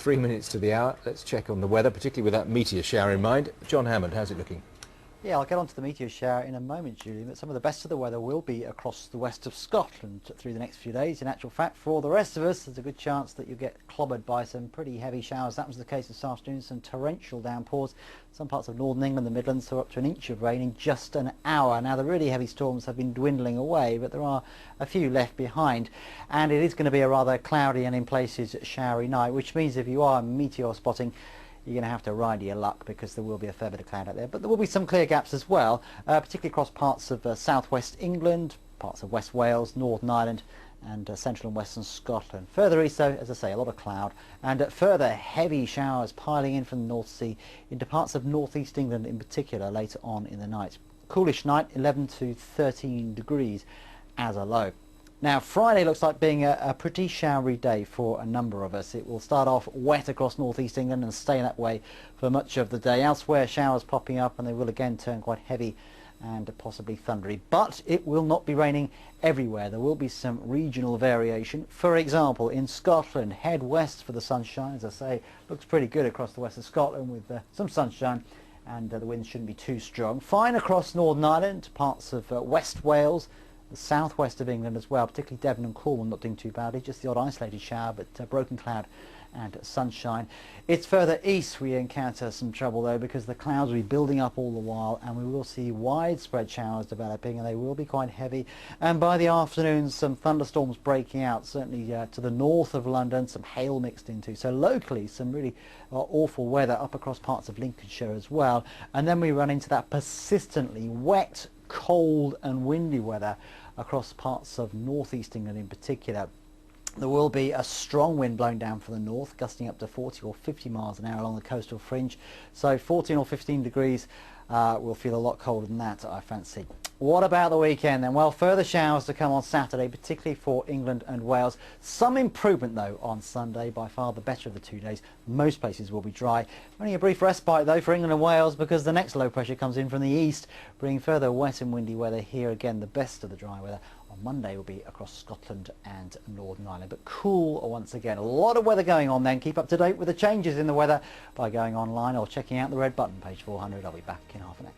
3 minutes to the hour. Let's check on the weather, particularly with that meteor shower in mind. John Hammond, how's it looking? Yeah, I'll get on to the meteor shower in a moment, Julian, but some of the best of the weather will be across the west of Scotland through the next few days. In actual fact, for all the rest of us, there's a good chance that you'll get clobbered by some pretty heavy showers. That was the case this afternoon, some torrential downpours. Some parts of northern England, the Midlands, saw up to an inch of rain in just an hour. Now, the really heavy storms have been dwindling away, but there are a few left behind. And it is going to be a rather cloudy and in places showery night, which means if you are meteor spotting, you're going to have to ride your luck because there will be a fair bit of cloud out there. But there will be some clear gaps as well, particularly across parts of southwest England, parts of West Wales, Northern Ireland and central and western Scotland. Further east, though, as I say, a lot of cloud and further heavy showers piling in from the North Sea into parts of northeast England in particular later on in the night. Coolish night, 11 to 13 degrees as a low. Now, Friday looks like being a pretty showery day for a number of us. It will start off wet across northeast England and stay that way for much of the day. Elsewhere, showers popping up and they will again turn quite heavy and possibly thundery. But it will not be raining everywhere. There will be some regional variation. For example, in Scotland, head west for the sunshine. As I say, looks pretty good across the west of Scotland with some sunshine and the winds shouldn't be too strong. Fine across Northern Ireland, parts of West Wales, the southwest of England as well, particularly Devon and Cornwall not doing too badly, just the odd isolated shower, but broken cloud and sunshine. It's further east we encounter some trouble though, because the clouds will be building up all the while and we will see widespread showers developing and they will be quite heavy. And by the afternoon some thunderstorms breaking out, certainly to the north of London, some hail mixed into. So locally some really awful weather up across parts of Lincolnshire as well. And then we run into that persistently wet, cold and windy weather across parts of northeast England in particular. There will be a strong wind blowing down from the north, gusting up to 40 or 50 miles an hour along the coastal fringe. So 14 or 15 degrees will feel a lot colder than that, I fancy. What about the weekend then? Well, further showers to come on Saturday, particularly for England and Wales. Some improvement though on Sunday, by far the better of the 2 days. Most places will be dry. Only a brief respite though for England and Wales because the next low pressure comes in from the east, bringing further wet and windy weather here again. The best of the dry weather on Monday will be across Scotland and Northern Ireland, but cool once again. A lot of weather going on then. Keep up to date with the changes in the weather by going online or checking out the red button, page 400. I'll be back in half an hour.